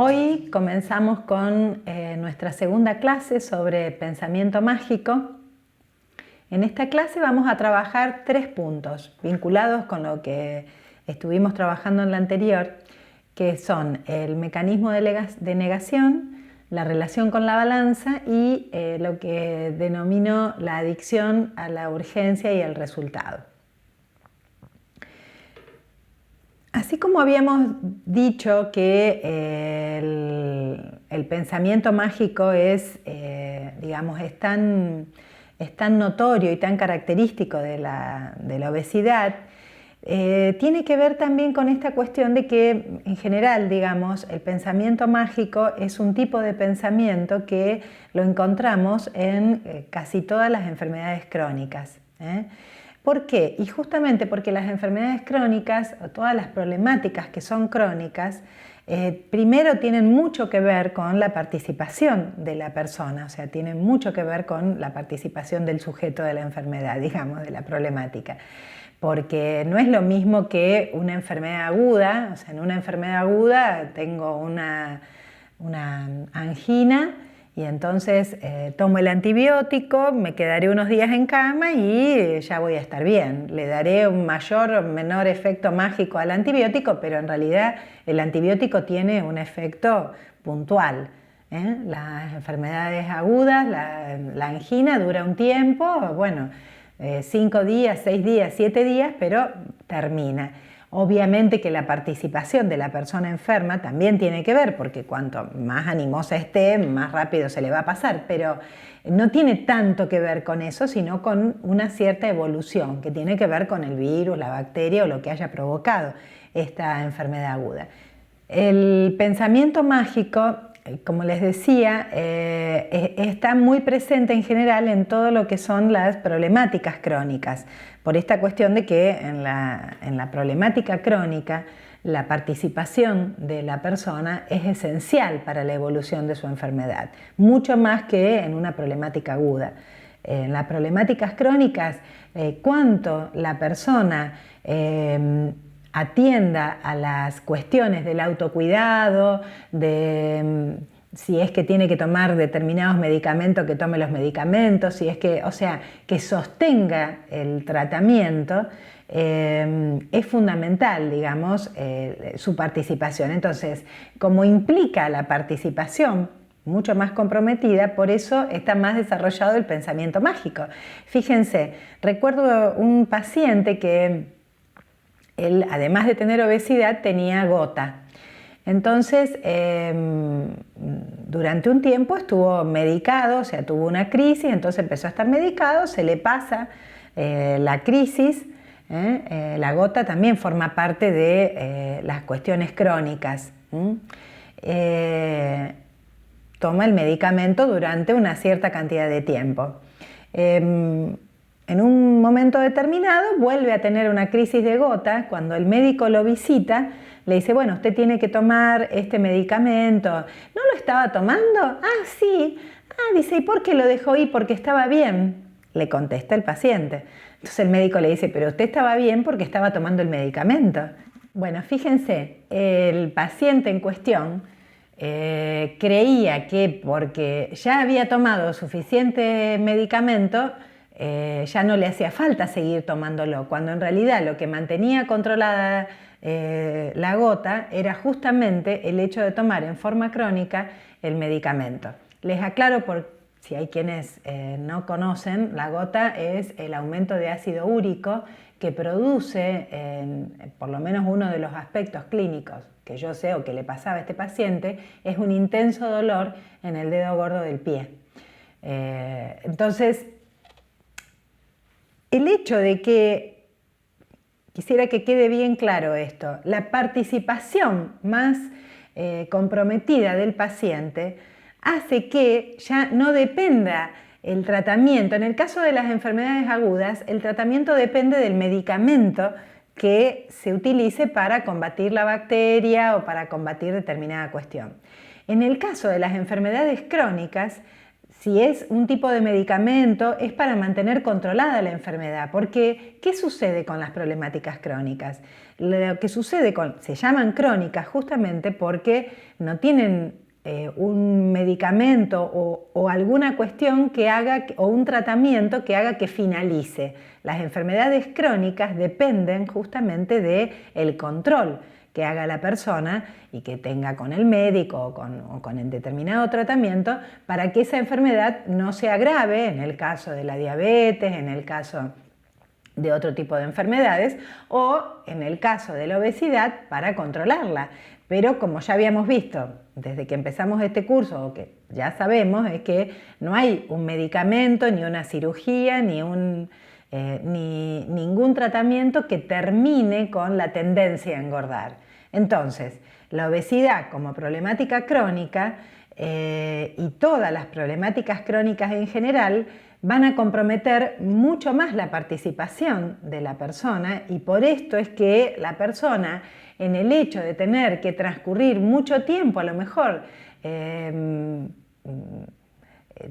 Hoy comenzamos con nuestra segunda clase sobre pensamiento mágico. En esta clase vamos a trabajar 3 puntos vinculados con lo que estuvimos trabajando en la anterior, que son el mecanismo de negación, la relación con la balanza y lo que denomino la adicción a la urgencia y el resultado. Así como habíamos dicho que el pensamiento mágico es tan notorio y tan característico de la obesidad, tiene que ver también con esta cuestión de que, en general, el pensamiento mágico es un tipo de pensamiento que lo encontramos en casi todas las enfermedades crónicas. ¿Por qué? Y justamente porque las enfermedades crónicas, o todas las problemáticas que son crónicas, primero tienen mucho que ver con la participación de la persona, o sea, tienen mucho que ver con la participación del sujeto de la enfermedad, de la problemática. Porque no es lo mismo que una enfermedad aguda, o sea, en una enfermedad aguda tengo una angina, y entonces tomo el antibiótico, me quedaré unos días en cama y ya voy a estar bien. Le daré un mayor o menor efecto mágico al antibiótico, pero en realidad el antibiótico tiene un efecto puntual. Las enfermedades agudas, la angina dura un tiempo, 5 días, 6 días, 7 días, pero termina. Obviamente que la participación de la persona enferma también tiene que ver, porque cuanto más animosa esté, más rápido se le va a pasar, pero no tiene tanto que ver con eso, sino con una cierta evolución que tiene que ver con el virus, la bacteria o lo que haya provocado esta enfermedad aguda. El pensamiento mágico, como les decía, está muy presente en general en todo lo que son las problemáticas crónicas, por esta cuestión de que en la problemática crónica la participación de la persona es esencial para la evolución de su enfermedad, mucho más que en una problemática aguda. En las problemáticas crónicas, cuanto la persona atienda a las cuestiones del autocuidado, de si es que tiene que tomar determinados medicamentos, que tome los medicamentos, que sostenga el tratamiento, es fundamental, su participación. Entonces, como implica la participación mucho más comprometida, por eso está más desarrollado el pensamiento mágico. Fíjense, recuerdo un paciente que él, además de tener obesidad, tenía gota. Entonces, durante un tiempo estuvo medicado, o sea, tuvo una crisis, entonces empezó a estar medicado, se le pasa la crisis. La gota también forma parte de las cuestiones crónicas. Toma el medicamento durante una cierta cantidad de tiempo. En un momento determinado vuelve a tener una crisis de gota. Cuando el médico lo visita, le dice, bueno, usted tiene que tomar este medicamento. ¿No lo estaba tomando? Ah, sí. Ah, dice, ¿y por qué lo dejó ir? Porque estaba bien, le contesta el paciente. Entonces el médico le dice, pero usted estaba bien porque estaba tomando el medicamento. Bueno, fíjense, el paciente en cuestión creía que porque ya había tomado suficiente medicamento, ya no le hacía falta seguir tomándolo, cuando en realidad lo que mantenía controlada la gota era justamente el hecho de tomar en forma crónica el medicamento. Les aclaro, por si hay quienes no conocen, la gota es el aumento de ácido úrico que produce, por lo menos uno de los aspectos clínicos que yo sé o que le pasaba a este paciente, es un intenso dolor en el dedo gordo del pie. Entonces, el hecho de que, quisiera que quede bien claro esto, la participación más comprometida del paciente hace que ya no dependa el tratamiento. En el caso de las enfermedades agudas, el tratamiento depende del medicamento que se utilice para combatir la bacteria o para combatir determinada cuestión. En el caso de las enfermedades crónicas, si es un tipo de medicamento, es para mantener controlada la enfermedad. Porque, ¿qué sucede con las problemáticas crónicas? Lo que sucede se llaman crónicas justamente porque no tienen un medicamento o alguna cuestión que haga, o un tratamiento que haga que finalice. Las enfermedades crónicas dependen justamente del control que haga la persona y que tenga con el médico o con el determinado tratamiento para que esa enfermedad no se agrave, en el caso de la diabetes, en el caso de otro tipo de enfermedades o en el caso de la obesidad para controlarla. Pero como ya habíamos visto desde que empezamos este curso, o que ya sabemos, es que no hay un medicamento, ni una cirugía, ni ningún tratamiento que termine con la tendencia a engordar. Entonces, la obesidad como problemática crónica y todas las problemáticas crónicas en general van a comprometer mucho más la participación de la persona, y por esto es que la persona, en el hecho de tener que transcurrir mucho tiempo, a lo mejor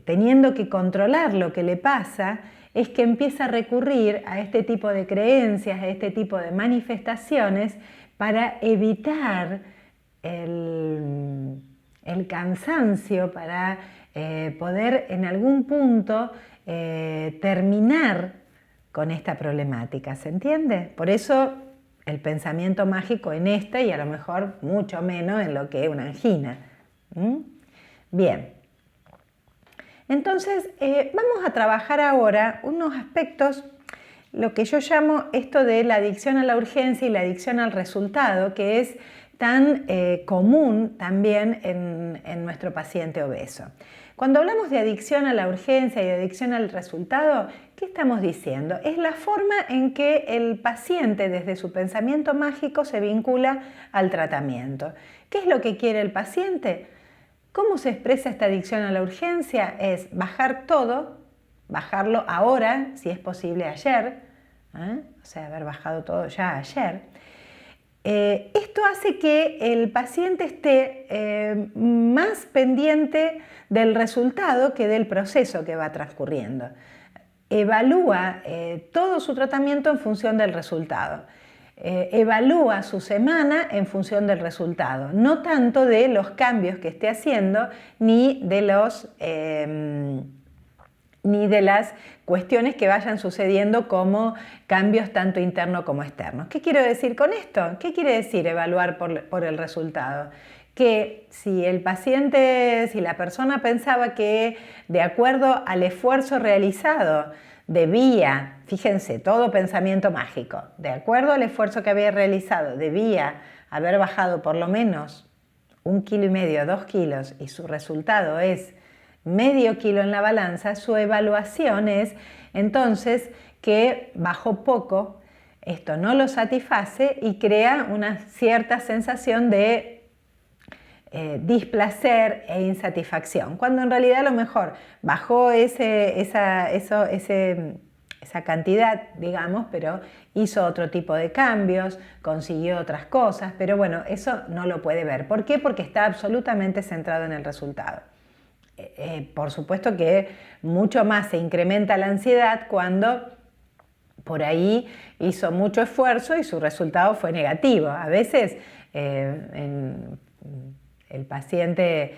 teniendo que controlar lo que le pasa, es que empieza a recurrir a este tipo de creencias, a este tipo de manifestaciones para evitar el cansancio, para poder en algún punto terminar con esta problemática, ¿se entiende? Por eso el pensamiento mágico en esta, y a lo mejor mucho menos en lo que es una angina. Bien, entonces vamos a trabajar ahora unos aspectos, lo que yo llamo esto de la adicción a la urgencia y la adicción al resultado, que es tan común también en nuestro paciente obeso. Cuando hablamos de adicción a la urgencia y de adicción al resultado, ¿qué estamos diciendo? Es la forma en que el paciente desde su pensamiento mágico se vincula al tratamiento. ¿Qué es lo que quiere el paciente? ¿Cómo se expresa esta adicción a la urgencia? Es bajar todo, bajarlo ahora, si es posible ayer, o sea, haber bajado todo ya ayer. Esto hace que el paciente esté más pendiente del resultado que del proceso que va transcurriendo. Evalúa todo su tratamiento en función del resultado. Evalúa su semana en función del resultado, no tanto de los cambios que esté haciendo ni de las cuestiones que vayan sucediendo como cambios tanto internos como externos. ¿Qué quiero decir con esto? ¿Qué quiere decir evaluar por el resultado? Que si el paciente, si la persona pensaba que de acuerdo al esfuerzo realizado debía, fíjense, todo pensamiento mágico, de acuerdo al esfuerzo que había realizado debía haber bajado por lo menos 1,5 kilos, 2 kilos, y su resultado es medio kilo en la balanza, su evaluación es entonces que bajó poco, esto no lo satisface y crea una cierta sensación de displacer e insatisfacción, cuando en realidad a lo mejor bajó esa cantidad, digamos, pero hizo otro tipo de cambios, consiguió otras cosas, pero bueno, eso no lo puede ver. ¿Por qué? Porque está absolutamente centrado en el resultado. Por supuesto que mucho más se incrementa la ansiedad cuando por ahí hizo mucho esfuerzo y su resultado fue negativo. A veces el paciente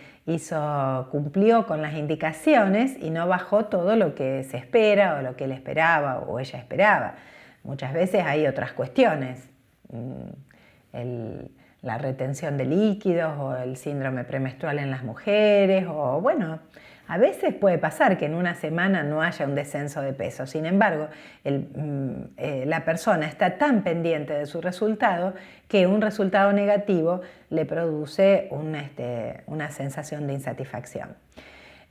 cumplió con las indicaciones y no bajó todo lo que se espera o lo que él esperaba o ella esperaba. Muchas veces hay otras cuestiones. La retención de líquidos o el síndrome premenstrual en las mujeres, o bueno, a veces puede pasar que en una semana no haya un descenso de peso. Sin embargo, la persona está tan pendiente de su resultado que un resultado negativo le produce una sensación de insatisfacción.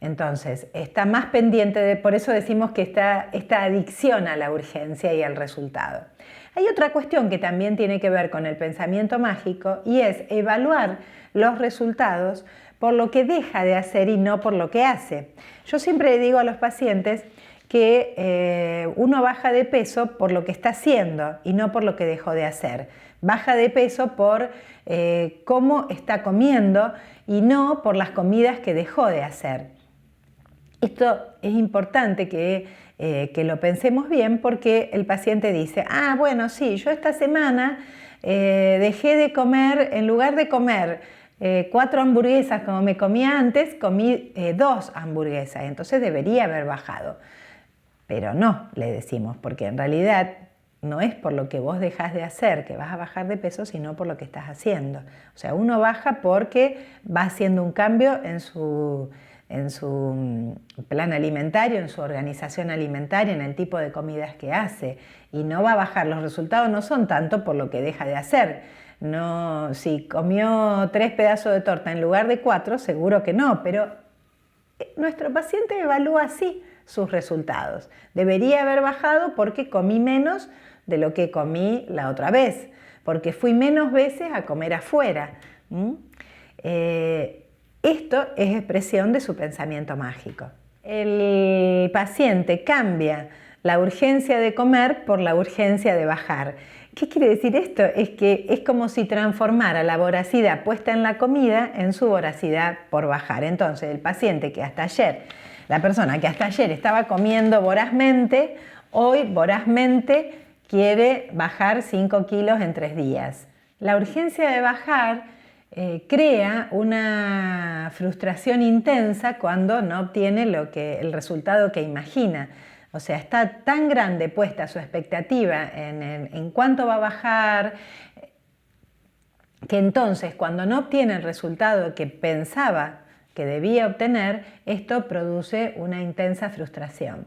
Entonces, está más pendiente por eso decimos que esta adicción a la urgencia y al resultado. Hay otra cuestión que también tiene que ver con el pensamiento mágico y es evaluar los resultados por lo que deja de hacer y no por lo que hace. Yo siempre le digo a los pacientes que uno baja de peso por lo que está haciendo y no por lo que dejó de hacer. Baja de peso por cómo está comiendo y no por las comidas que dejó de hacer. Esto es importante que lo pensemos bien, porque el paciente dice, ah, bueno, sí, yo esta semana dejé de comer, en lugar de comer 4 hamburguesas como me comía antes, comí 2 hamburguesas, entonces debería haber bajado. Pero no, le decimos, porque en realidad no es por lo que vos dejás de hacer que vas a bajar de peso, sino por lo que estás haciendo. O sea, uno baja porque va haciendo un cambio en su plan alimentario, en su organización alimentaria, en el tipo de comidas que hace, y no va a bajar. Los resultados no son tanto por lo que deja de hacer. No, si comió 3 pedazos de torta en lugar de 4, seguro que no, pero nuestro paciente evalúa así sus resultados. Debería haber bajado porque comí menos de lo que comí la otra vez, porque fui menos veces a comer afuera. Esto es expresión de su pensamiento mágico. El paciente cambia la urgencia de comer por la urgencia de bajar. ¿Qué quiere decir esto? Es que es como si transformara la voracidad puesta en la comida en su voracidad por bajar. Entonces, el paciente que hasta ayer, la persona que hasta ayer estaba comiendo vorazmente, hoy vorazmente quiere bajar 5 kilos en 3 días. La urgencia de bajar crea una frustración intensa cuando no obtiene el resultado que imagina. O sea, está tan grande puesta su expectativa en cuánto va a bajar, que entonces cuando no obtiene el resultado que pensaba que debía obtener, esto produce una intensa frustración.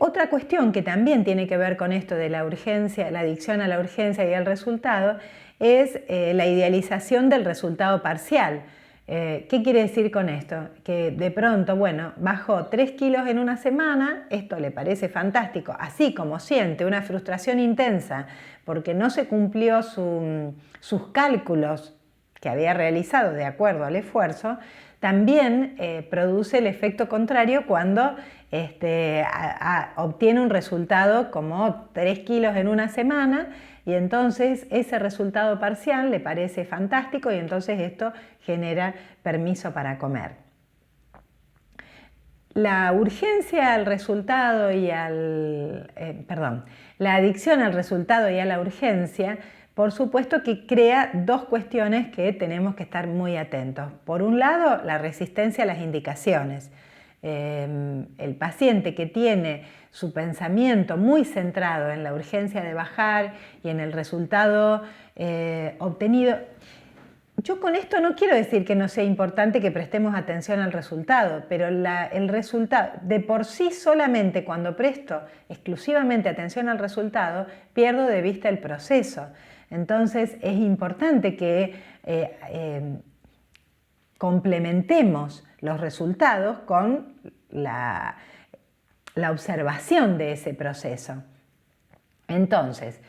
Otra cuestión que también tiene que ver con esto de la urgencia, la adicción a la urgencia y el resultado, es la idealización del resultado parcial. ¿Qué quiere decir con esto? Que de pronto, bueno, bajó 3 kilos en una semana, esto le parece fantástico, así como siente una frustración intensa porque no se cumplió sus cálculos que había realizado de acuerdo al esfuerzo, también produce el efecto contrario cuando obtiene un resultado como 3 kilos en una semana, y entonces ese resultado parcial le parece fantástico y entonces esto genera permiso para comer. La urgencia al resultado y la adicción al resultado y a la urgencia, por supuesto que crea 2 cuestiones que tenemos que estar muy atentos. Por un lado, la resistencia a las indicaciones. El paciente que tiene su pensamiento muy centrado en la urgencia de bajar y en el resultado obtenido. Yo con esto no quiero decir que no sea importante que prestemos atención al resultado, pero el resultado, de por sí solamente cuando presto exclusivamente atención al resultado, pierdo de vista el proceso. Entonces es importante que complementemos los resultados con la observación de ese proceso. Entonces,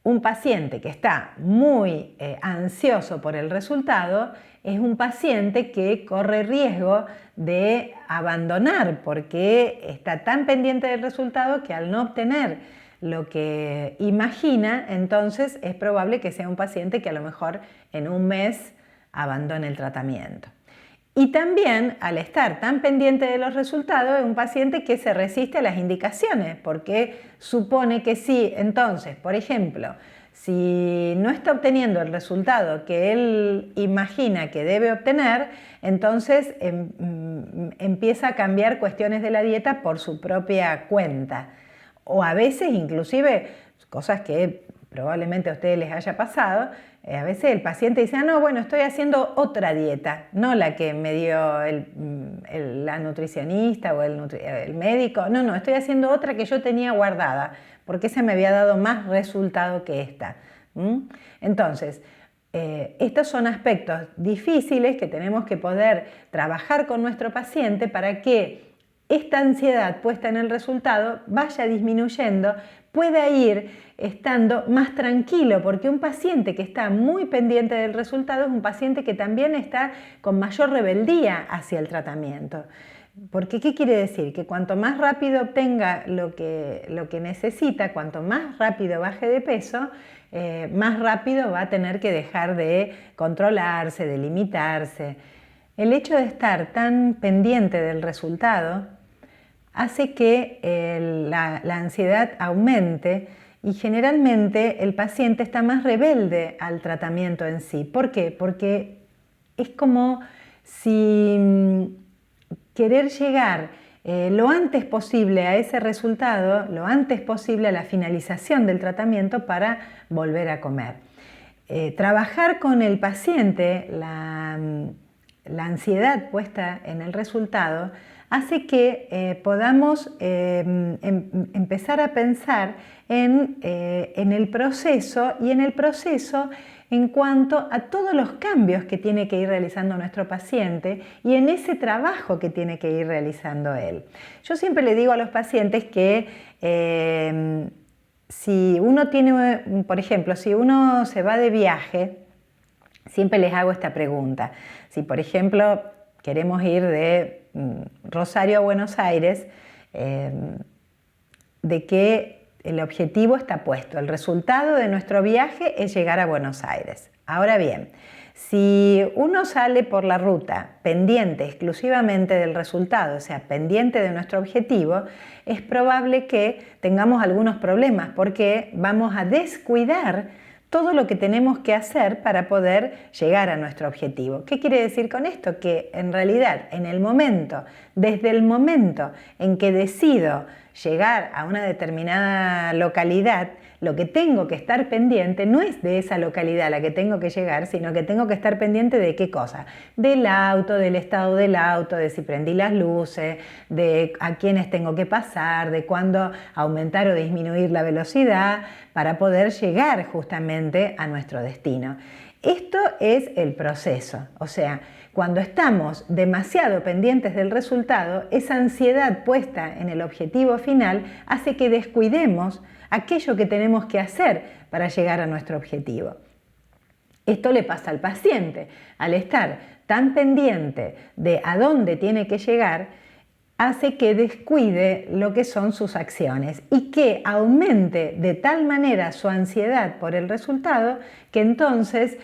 un paciente que está muy ansioso por el resultado es un paciente que corre riesgo de abandonar porque está tan pendiente del resultado que al no obtener lo que imagina, entonces es probable que sea un paciente que a lo mejor en un mes abandone el tratamiento. Y también, al estar tan pendiente de los resultados, es un paciente que se resiste a las indicaciones, porque supone que sí. Entonces, por ejemplo, si no está obteniendo el resultado que él imagina que debe obtener, entonces empieza a cambiar cuestiones de la dieta por su propia cuenta. O a veces, inclusive, cosas que probablemente a ustedes les haya pasado, a veces el paciente dice, no, bueno, estoy haciendo otra dieta, no la que me dio la nutricionista o el médico, no, estoy haciendo otra que yo tenía guardada, porque esa me había dado más resultado que esta. Entonces, estos son aspectos difíciles que tenemos que poder trabajar con nuestro paciente para que esta ansiedad puesta en el resultado vaya disminuyendo, pueda ir estando más tranquilo, porque un paciente que está muy pendiente del resultado es un paciente que también está con mayor rebeldía hacia el tratamiento. Porque, ¿qué quiere decir? Que cuanto más rápido obtenga lo que necesita, cuanto más rápido baje de peso, más rápido va a tener que dejar de controlarse, de limitarse. El hecho de estar tan pendiente del resultado hace que la ansiedad aumente y generalmente el paciente está más rebelde al tratamiento en sí. ¿Por qué? Porque es como si querer llegar lo antes posible a ese resultado, lo antes posible a la finalización del tratamiento para volver a comer. Trabajar con el paciente la ansiedad puesta en el resultado hace que podamos empezar a pensar en el proceso y en el proceso en cuanto a todos los cambios que tiene que ir realizando nuestro paciente y en ese trabajo que tiene que ir realizando él. Yo siempre le digo a los pacientes que si uno tiene, por ejemplo, si uno se va de viaje, siempre les hago esta pregunta. Si, por ejemplo, queremos ir de Rosario a Buenos Aires, de que el objetivo está puesto. El resultado de nuestro viaje es llegar a Buenos Aires. Ahora bien, si uno sale por la ruta pendiente exclusivamente del resultado, o sea, pendiente de nuestro objetivo, es probable que tengamos algunos problemas porque vamos a descuidar todo lo que tenemos que hacer para poder llegar a nuestro objetivo. ¿Qué quiere decir con esto? Que en realidad, desde el momento en que decido llegar a una determinada localidad, lo que tengo que estar pendiente no es de esa localidad a la que tengo que llegar, sino que tengo que estar pendiente de qué cosa, del auto, del estado del auto, de si prendí las luces, de a quiénes tengo que pasar, de cuándo aumentar o disminuir la velocidad para poder llegar justamente a nuestro destino. Esto es el proceso, o sea, cuando estamos demasiado pendientes del resultado, esa ansiedad puesta en el objetivo final hace que descuidemos aquello que tenemos que hacer para llegar a nuestro objetivo. Esto le pasa al paciente. Al estar tan pendiente de a dónde tiene que llegar, hace que descuide lo que son sus acciones y que aumente de tal manera su ansiedad por el resultado que entonces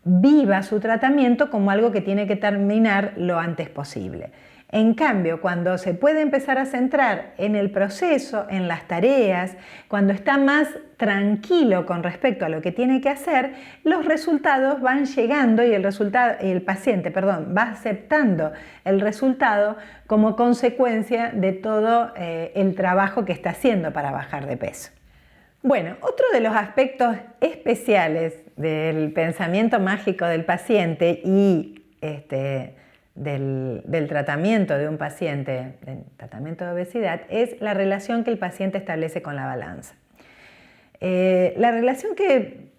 viva su tratamiento como algo que tiene que terminar lo antes posible. En cambio, cuando se puede empezar a centrar en el proceso, en las tareas, cuando está más tranquilo con respecto a lo que tiene que hacer, los resultados van llegando y el paciente va aceptando el resultado como consecuencia de todo el trabajo que está haciendo para bajar de peso. Bueno, otro de los aspectos especiales del pensamiento mágico del paciente y del tratamiento de un paciente, del tratamiento de obesidad, es la relación que el paciente establece con la balanza. La relación que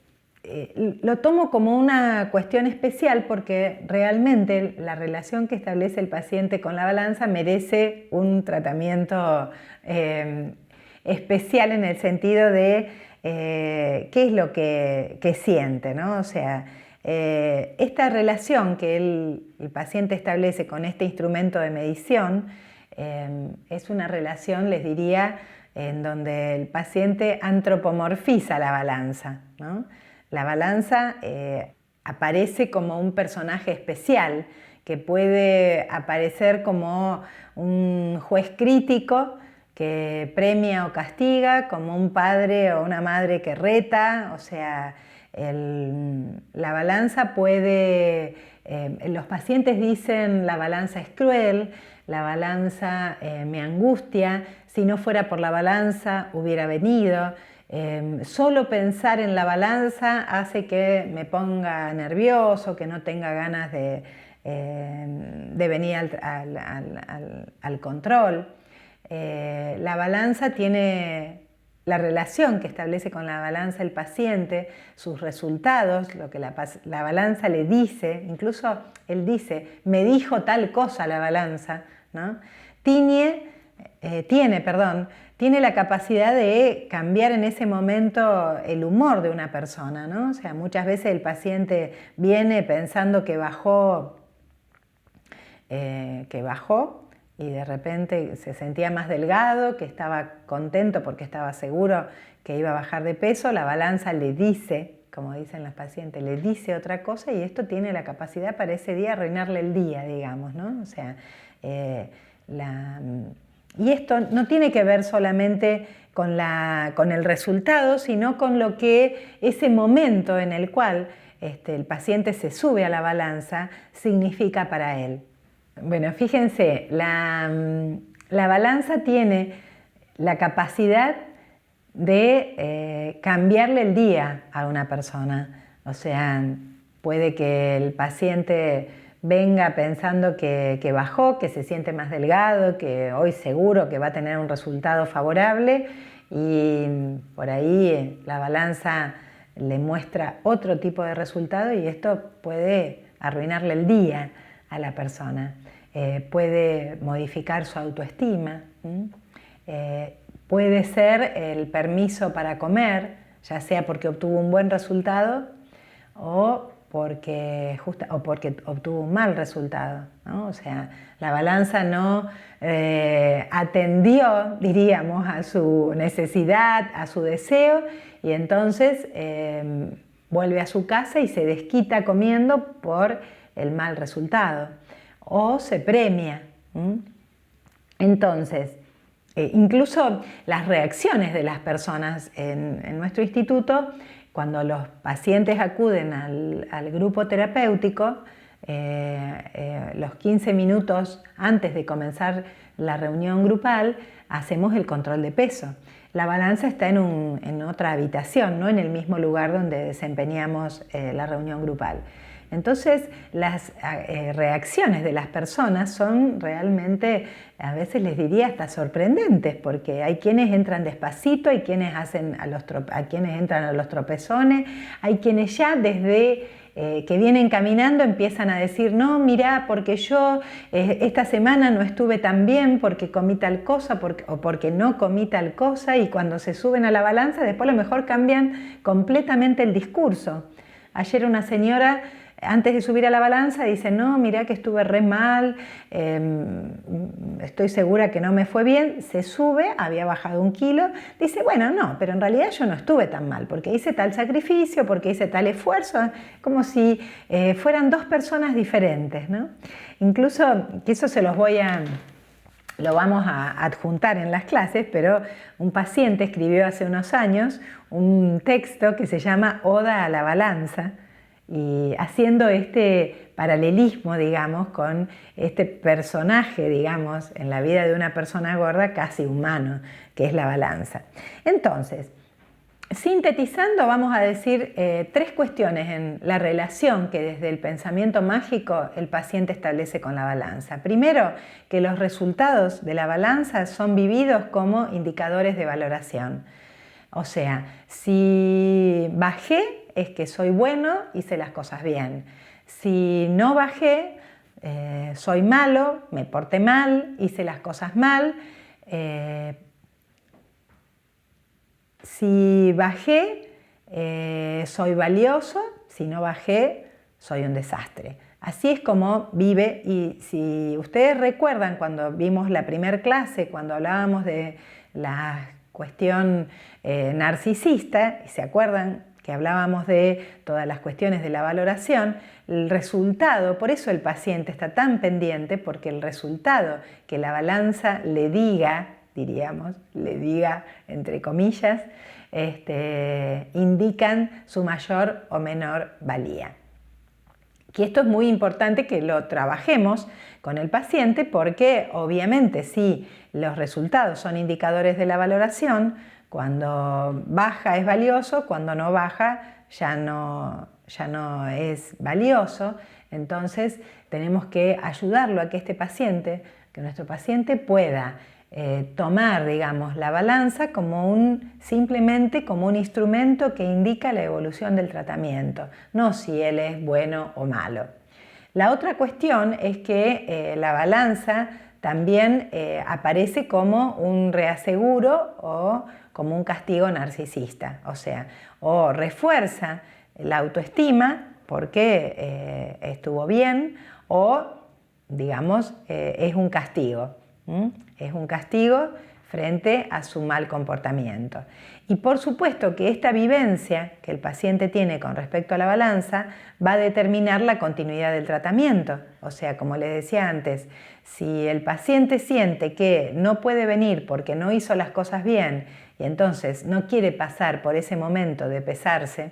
lo tomo como una cuestión especial porque realmente la relación que establece el paciente con la balanza merece un tratamiento especial en el sentido de qué es lo que siente, ¿no? O sea, esta relación que el paciente establece con este instrumento de medición es una relación, les diría, en donde el paciente antropomorfiza la balanza, ¿no? La balanza aparece como un personaje especial que puede aparecer como un juez crítico que premia o castiga, como un padre o una madre que reta, o sea, la balanza puede, los pacientes dicen la balanza es cruel, la balanza me angustia, si no fuera por la balanza hubiera venido, solo pensar en la balanza hace que me ponga nervioso, que no tenga ganas de venir al control. La balanza tiene la relación que establece con la balanza el paciente, sus resultados, lo que la balanza le dice, incluso él dice, me dijo tal cosa la balanza, ¿no? Tiene la capacidad de cambiar en ese momento el humor de una persona, ¿no? O sea, muchas veces el paciente viene pensando que bajó y de repente se sentía más delgado, que estaba contento porque estaba seguro que iba a bajar de peso. La balanza le dice como dicen las pacientes, le dice otra cosa y esto tiene la capacidad para ese día arruinarle el día, digamos, ¿no? O sea, y esto no tiene que ver solamente con el resultado, sino con lo que ese momento en el cual el paciente se sube a la balanza significa para él. Bueno, fíjense, la balanza tiene la capacidad de cambiarle el día a una persona. O sea, puede que el paciente venga pensando que bajó, que se siente más delgado, que hoy seguro que va a tener un resultado favorable y por ahí la balanza le muestra otro tipo de resultado y esto puede arruinarle el día a la persona. Puede modificar su autoestima, puede ser el permiso para comer, ya sea porque obtuvo un buen resultado o porque obtuvo un mal resultado, ¿no? O sea, la balanza no atendió, diríamos, a su necesidad, a su deseo, y entonces vuelve a su casa y se desquita comiendo por el mal resultado, o se premia. Entonces, incluso las reacciones de las personas en nuestro instituto, cuando los pacientes acuden al grupo terapéutico, los 15 minutos antes de comenzar la reunión grupal, hacemos el control de peso. La balanza está en otra habitación, no en el mismo lugar donde desempeñamos la reunión grupal. Entonces, las reacciones de las personas son realmente, a veces les diría hasta sorprendentes, porque hay quienes entran despacito, hay quienes quienes entran a los tropezones, hay quienes ya desde que vienen caminando empiezan a decir, no, mirá, porque yo esta semana no estuve tan bien porque comí tal cosa o porque no comí tal cosa, y cuando se suben a la balanza después a lo mejor cambian completamente el discurso. Ayer una señora, antes de subir a la balanza, dice, no, mirá que estuve re mal, estoy segura que no me fue bien. Se sube, había bajado 1 kilo, dice, bueno, no, pero en realidad yo no estuve tan mal, porque hice tal sacrificio, porque hice tal esfuerzo, como si fueran 2 personas diferentes, ¿no? Incluso, que eso lo vamos a adjuntar en las clases, pero un paciente escribió hace unos años un texto que se llama Oda a la balanza, y haciendo este paralelismo, digamos, con este personaje, digamos, en la vida de una persona gorda casi humano, que es la balanza. Entonces, sintetizando, vamos a decir 3 cuestiones en la relación que desde el pensamiento mágico el paciente establece con la balanza. Primero, que los resultados de la balanza son vividos como indicadores de valoración. O sea, si bajé, es que soy bueno, hice las cosas bien. Si no bajé, soy malo, me porté mal, hice las cosas mal. Si bajé, soy valioso, si no bajé, soy un desastre. Así es como vive, y si ustedes recuerdan cuando vimos la primera clase, cuando hablábamos de la cuestión narcisista, y se acuerdan que hablábamos de todas las cuestiones de la valoración, el resultado, por eso el paciente está tan pendiente, porque el resultado que la balanza le diga, diríamos, le diga entre comillas, indican su mayor o menor valía. Que esto es muy importante que lo trabajemos con el paciente, porque obviamente si los resultados son indicadores de la valoración, cuando baja es valioso, cuando no baja ya no es valioso. Entonces tenemos que ayudarlo a que nuestro paciente pueda tomar, digamos, la balanza simplemente como un instrumento que indica la evolución del tratamiento, no si él es bueno o malo. La otra cuestión es que la balanza también aparece como un reaseguro o como un castigo narcisista, o sea, o refuerza la autoestima porque estuvo bien, o digamos es un castigo. Es un castigo frente a su mal comportamiento. Y por supuesto que esta vivencia que el paciente tiene con respecto a la balanza va a determinar la continuidad del tratamiento. O sea, como les decía antes, si el paciente siente que no puede venir porque no hizo las cosas bien y entonces no quiere pasar por ese momento de pesarse,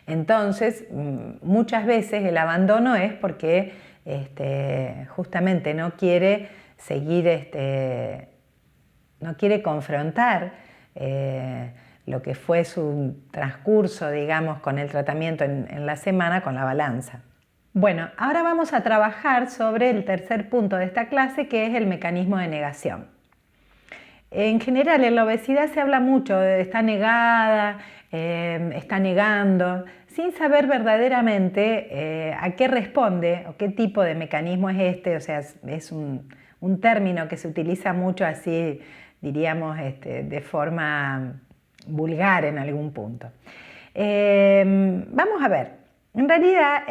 entonces muchas veces el abandono es porque justamente no quiere seguir, no quiere confrontar lo que fue su transcurso, digamos, con el tratamiento en la semana con la balanza. Bueno, ahora vamos a trabajar sobre el tercer punto de esta clase, que es el mecanismo de negación. En general, en la obesidad se habla mucho de está negada, está negando, sin saber verdaderamente a qué responde o qué tipo de mecanismo es este. O sea, es un término que se utiliza mucho así, diríamos, de forma vulgar en algún punto. Vamos a ver. En realidad,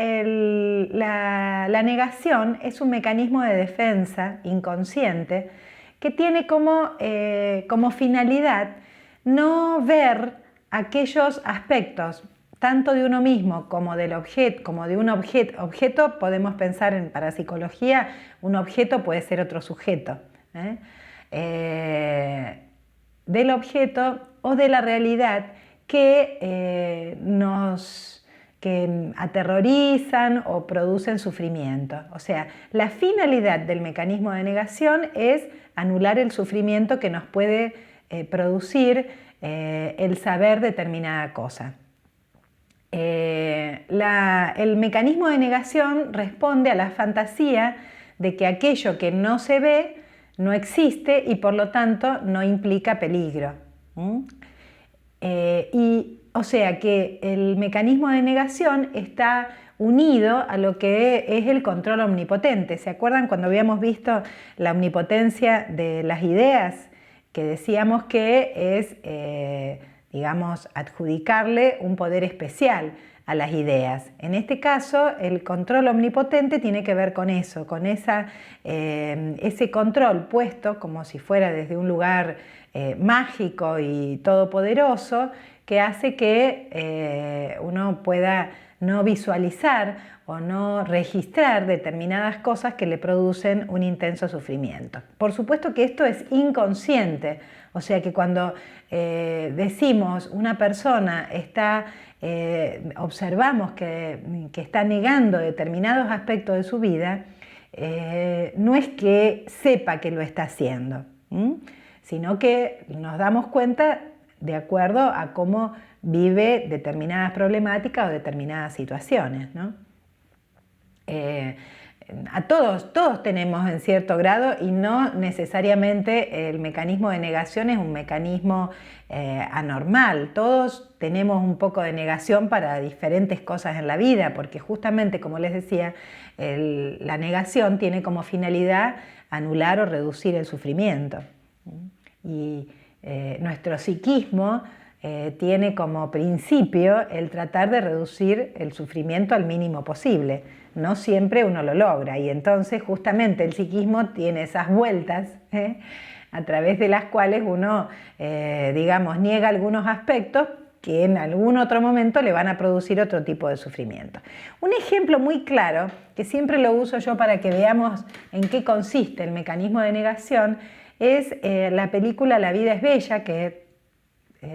la negación es un mecanismo de defensa inconsciente que tiene como finalidad no ver aquellos aspectos, tanto de uno mismo como del objeto, como de un objeto. Podemos pensar en parapsicología, un objeto puede ser otro sujeto, del objeto o de la realidad que que aterrorizan o producen sufrimiento. O sea, la finalidad del mecanismo de negación es anular el sufrimiento que nos puede producir el saber determinada cosa. El mecanismo de negación responde a la fantasía de que aquello que no se ve no existe y por lo tanto no implica peligro. O sea que el mecanismo de negación está unido a lo que es el control omnipotente. ¿Se acuerdan cuando habíamos visto la omnipotencia de las ideas? Que decíamos que es, digamos, adjudicarle un poder especial a las ideas. En este caso, el control omnipotente tiene que ver con eso, con ese control puesto como si fuera desde un lugar mágico y todopoderoso, que hace que uno pueda no visualizar o no registrar determinadas cosas que le producen un intenso sufrimiento. Por supuesto que esto es inconsciente, o sea que cuando decimos una persona observamos que está negando determinados aspectos de su vida, no es que sepa que lo está haciendo, sino que nos damos cuenta de acuerdo a cómo vive determinadas problemáticas o determinadas situaciones, ¿no? Todos tenemos en cierto grado, y no necesariamente el mecanismo de negación es un mecanismo anormal. Todos tenemos un poco de negación para diferentes cosas en la vida, porque justamente, como les decía, la negación tiene como finalidad anular o reducir el sufrimiento. Y nuestro psiquismo tiene como principio el tratar de reducir el sufrimiento al mínimo posible. No siempre uno lo logra, y entonces justamente el psiquismo tiene esas vueltas a través de las cuales uno, digamos, niega algunos aspectos que en algún otro momento le van a producir otro tipo de sufrimiento. Un ejemplo muy claro, que siempre lo uso yo para que veamos en qué consiste el mecanismo de negación, es la película La vida es bella, que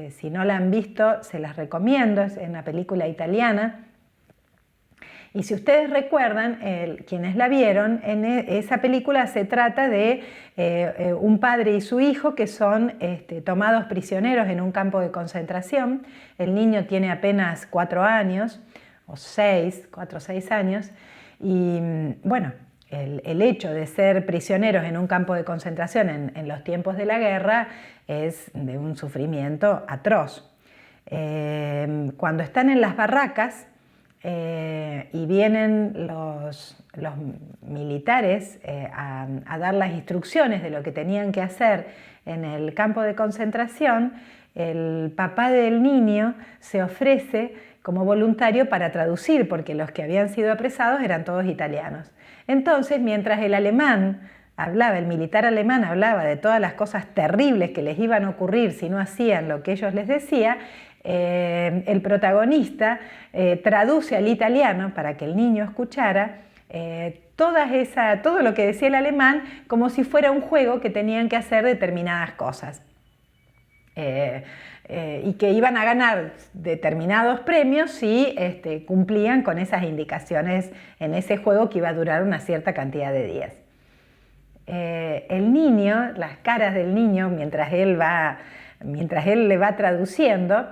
si no la han visto se las recomiendo, es una película italiana. Y si ustedes recuerdan, quienes la vieron, en esa película se trata de un padre y su hijo que son tomados prisioneros en un campo de concentración. El niño tiene apenas 4 años, o 4 o 6 años, y bueno, el hecho de ser prisioneros en un campo de concentración en los tiempos de la guerra es de un sufrimiento atroz. Cuando están en las barracas, y vienen los militares a dar las instrucciones de lo que tenían que hacer en el campo de concentración, el papá del niño se ofrece como voluntario para traducir, porque los que habían sido apresados eran todos italianos. Entonces, mientras el alemán el militar alemán hablaba de todas las cosas terribles que les iban a ocurrir si no hacían lo que ellos les decía, el protagonista traduce al italiano para que el niño escuchara todo lo que decía el alemán como si fuera un juego que tenían que hacer determinadas cosas. Y que iban a ganar determinados premios si cumplían con esas indicaciones en ese juego que iba a durar una cierta cantidad de días. El niño, las caras del niño, mientras él le va traduciendo,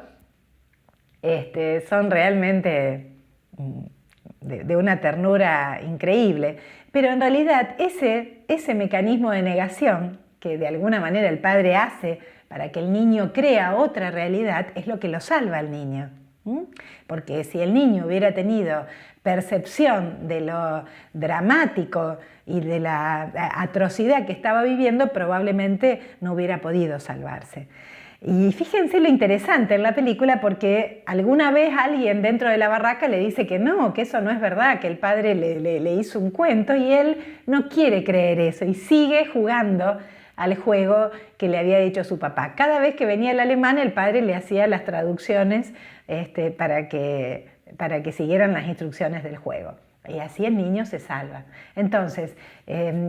son realmente de una ternura increíble. Pero en realidad ese mecanismo de negación que de alguna manera el padre hace para que el niño crea otra realidad es lo que lo salva al niño. Porque si el niño hubiera tenido percepción de lo dramático y de la atrocidad que estaba viviendo, probablemente no hubiera podido salvarse. Y fíjense lo interesante en la película, porque alguna vez alguien dentro de la barraca le dice que no, que eso no es verdad, que el padre le hizo un cuento, y él no quiere creer eso y sigue jugando al juego que le había dicho su papá. Cada vez que venía el alemán, el padre le hacía las traducciones para que siguieran las instrucciones del juego. Y así el niño se salva. Entonces,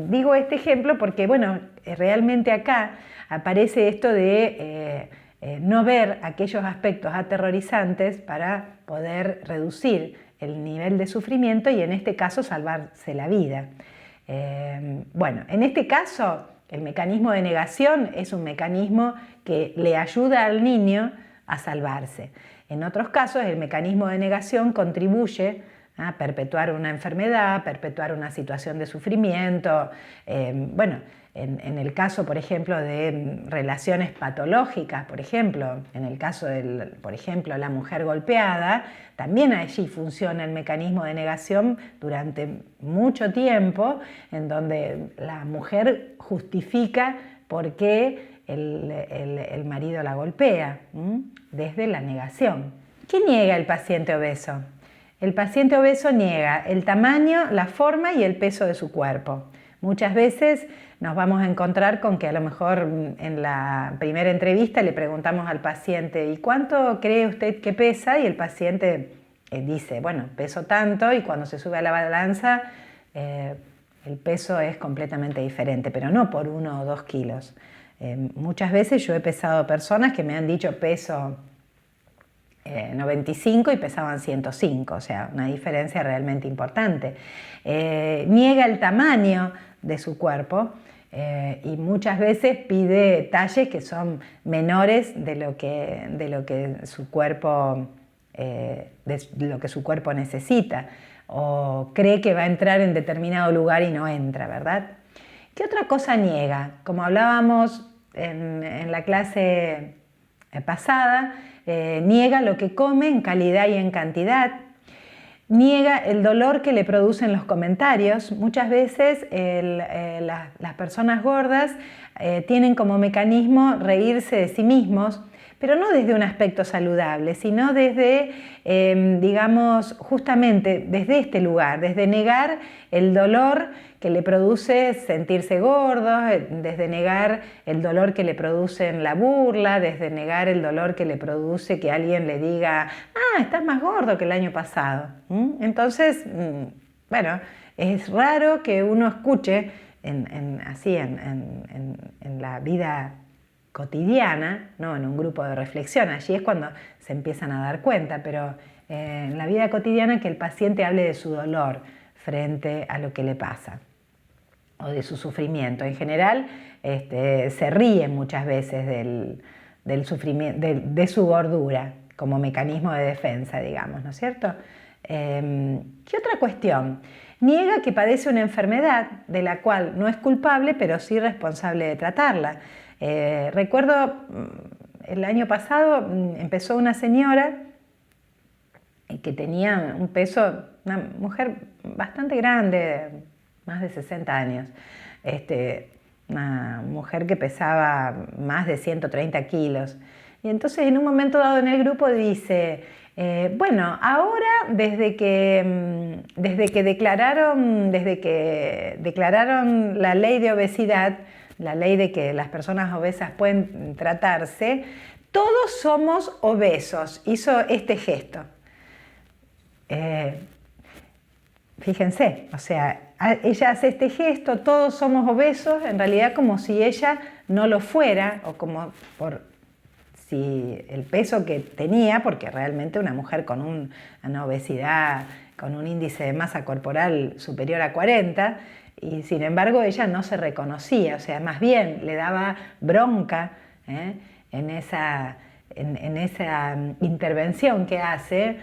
digo este ejemplo porque, bueno, realmente acá aparece esto de no ver aquellos aspectos aterrorizantes para poder reducir el nivel de sufrimiento y, en este caso, salvarse la vida. Bueno, en este caso, el mecanismo de negación es un mecanismo que le ayuda al niño a salvarse. En otros casos, el mecanismo de negación contribuye a perpetuar una enfermedad, perpetuar una situación de sufrimiento. En el caso, por ejemplo, de relaciones patológicas, por ejemplo, en el caso de, por ejemplo, la mujer golpeada, también allí funciona el mecanismo de negación durante mucho tiempo, en donde la mujer justifica por qué el marido la golpea, desde la negación. ¿Qué niega el paciente obeso? El paciente obeso niega el tamaño, la forma y el peso de su cuerpo. Muchas veces nos vamos a encontrar con que a lo mejor en la primera entrevista le preguntamos al paciente: ¿y cuánto cree usted que pesa? Y el paciente dice: bueno, peso tanto, y cuando se sube a la balanza el peso es completamente diferente, pero no por 1 o 2 kilos. Muchas veces yo he pesado personas que me han dicho peso 95 y pesaban 105, o sea, una diferencia realmente importante. Niega el tamaño de su cuerpo y muchas veces pide talles que son menores de lo que su cuerpo necesita, o cree que va a entrar en determinado lugar y no entra, ¿verdad? ¿Qué otra cosa niega? Como hablábamos en la clase pasada, niega lo que come en calidad y en cantidad. Niega el dolor que le producen los comentarios. Muchas veces las personas gordas tienen como mecanismo reírse de sí mismos, pero no desde un aspecto saludable, sino desde, digamos, justamente desde este lugar, desde negar el dolor que le produce sentirse gordo, desde negar el dolor que le produce la burla, desde negar el dolor que le produce que alguien le diga: ah, estás más gordo que el año pasado. Entonces, bueno, es raro que uno escuche en la vida cotidiana, ¿no? En un grupo de reflexión, allí es cuando se empiezan a dar cuenta, pero en la vida cotidiana, que el paciente hable de su dolor frente a lo que le pasa, o de su sufrimiento. En general, se ríe muchas veces del sufrimiento, de su gordura, como mecanismo de defensa, digamos, ¿no es cierto? ¿Qué otra cuestión? Niega que padece una enfermedad de la cual no es culpable, pero sí responsable de tratarla. Recuerdo el año pasado empezó una señora que tenía un peso, una mujer bastante grande, más de 60 años, una mujer que pesaba más de 130 kilos. Y entonces, en un momento dado en el grupo, dice: Bueno, ahora desde que declararon la ley de obesidad, la ley de que las personas obesas pueden tratarse, todos somos obesos. Hizo este gesto. Fíjense, o sea, ella hace este gesto, todos somos obesos, en realidad como si ella no lo fuera, o como si el peso que tenía, porque realmente una mujer con una obesidad, con un índice de masa corporal superior a 40, y sin embargo ella no se reconocía, o sea, más bien le daba bronca en esa intervención que hace,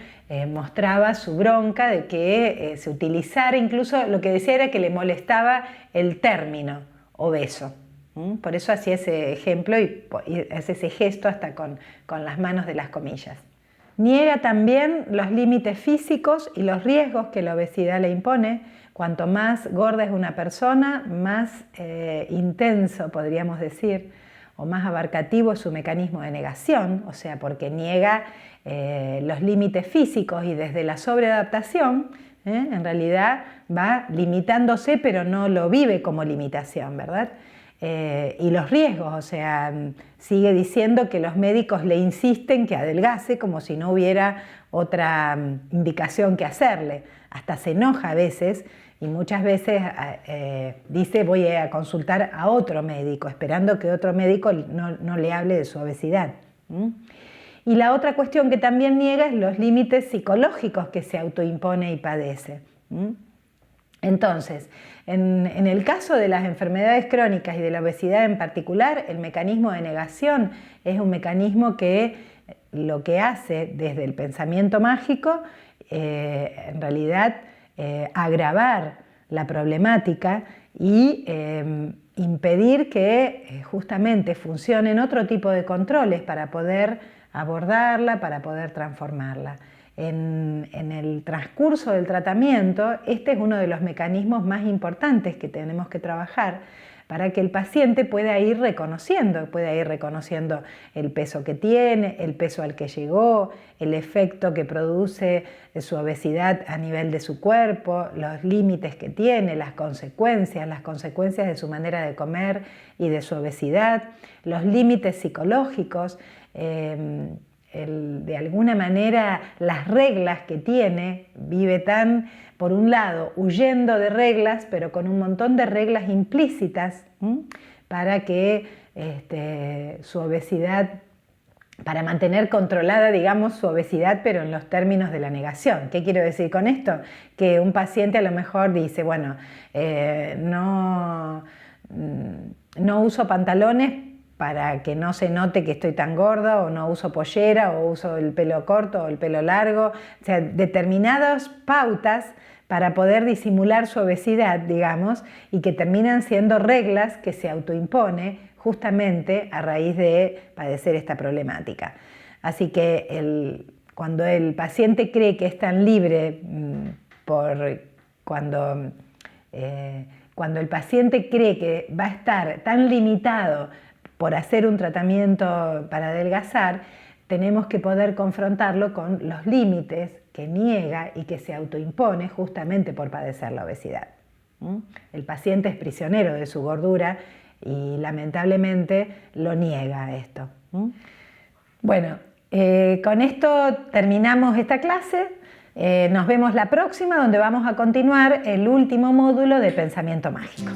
mostraba su bronca de que se utilizara, incluso lo que decía era que le molestaba el término obeso. Por eso hacía ese ejemplo y hace ese gesto hasta con las manos de las comillas. Niega también los límites físicos y los riesgos que la obesidad le impone. Cuanto más gorda es una persona, más intenso, podríamos decir, o más abarcativo es su mecanismo de negación, o sea, porque niega los límites físicos y desde la sobreadaptación, en realidad va limitándose, pero no lo vive como limitación, ¿verdad? Y los riesgos, o sea, sigue diciendo que los médicos le insisten que adelgace como si no hubiera otra indicación que hacerle. Hasta se enoja a veces y muchas veces dice voy a consultar a otro médico, esperando que otro médico no le hable de su obesidad. Y la otra cuestión que también niega es los límites psicológicos que se autoimpone y padece. Entonces, en el caso de las enfermedades crónicas y de la obesidad en particular, el mecanismo de negación es un mecanismo que lo que hace desde el pensamiento mágico, en realidad, agravar la problemática y impedir que justamente funcionen otro tipo de controles para poder abordarla, para poder transformarla. En el transcurso del tratamiento, este es uno de los mecanismos más importantes que tenemos que trabajar para que el paciente pueda ir reconociendo el peso que tiene, el peso al que llegó, el efecto que produce su obesidad a nivel de su cuerpo, los límites que tiene, las consecuencias de su manera de comer y de su obesidad, los límites psicológicos, de alguna manera las reglas que tiene, vive tan, por un lado, huyendo de reglas, pero con un montón de reglas implícitas para que su obesidad, para mantener controlada, digamos, su obesidad, pero en los términos de la negación. ¿Qué quiero decir con esto? Que un paciente a lo mejor dice, bueno, no uso pantalones para que no se note que estoy tan gorda, o no uso pollera, o uso el pelo corto o el pelo largo, o sea, determinadas pautas para poder disimular su obesidad, digamos, y que terminan siendo reglas que se autoimpone justamente a raíz de padecer esta problemática. Así que cuando el paciente cree que es tan libre, cuando el paciente cree que va a estar tan limitado por hacer un tratamiento para adelgazar, tenemos que poder confrontarlo con los límites que niega y que se autoimpone justamente por padecer la obesidad. El paciente es prisionero de su gordura y lamentablemente lo niega esto. Bueno, con esto terminamos esta clase. Nos vemos la próxima, donde vamos a continuar el último módulo de pensamiento mágico.